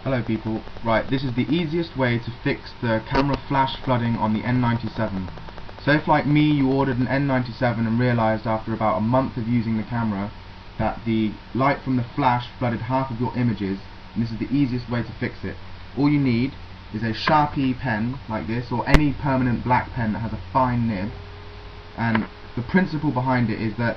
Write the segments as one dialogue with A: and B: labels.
A: Hello people. Right, this is the easiest way to fix the camera flash flooding on the N97. So if, like me, you ordered an N97 and realised after about a month of using the camera that the light from the flash flooded half of your images, and this is the easiest way to fix it. All you need is a Sharpie pen like this, or any permanent black pen that has a fine nib, and the principle behind it is that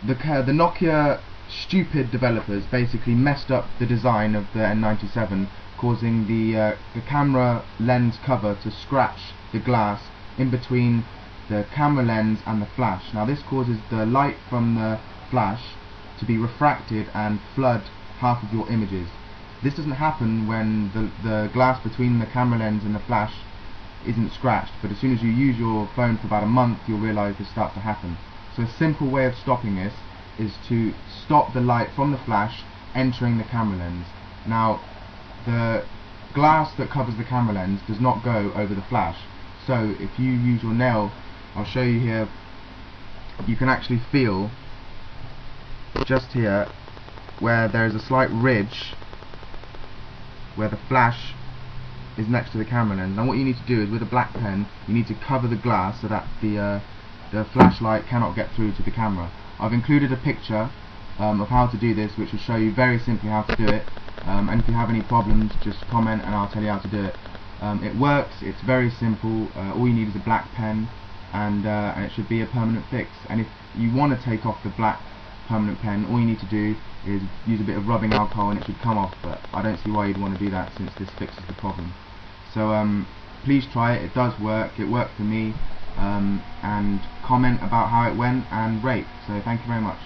A: the Nokia stupid developers basically messed up the design of the N97, causing the camera lens cover to scratch the glass in between the camera lens and the flash. Now this causes the light from the flash to be refracted and flood half of your images. This doesn't happen when the glass between the camera lens and the flash isn't scratched, but as soon as you use your phone for about a month, you'll realise this starts to happen. So a simple way of stopping this is to stop the light from the flash entering the camera lens. Now, the glass that covers the camera lens does not go over the flash, so if you use your nail, I'll show you here, you can actually feel just here where there is a slight ridge where the flash is next to the camera lens. Now what you need to do is, with a black pen, you need to cover the glass so that the flashlight cannot get through to the camera. I've included a picture of how to do this, which will show you very simply how to do it, and if you have any problems, just comment and I'll tell you how to do it. It works, it's very simple, all you need is a black pen, and it should be a permanent fix. And if you want to take off the black permanent pen, all you need to do is use a bit of rubbing alcohol and it should come off, but I don't see why you'd want to do that since this fixes the problem. So please try it, it does work, it worked for me, and comment about how it went and rate. So thank you very much.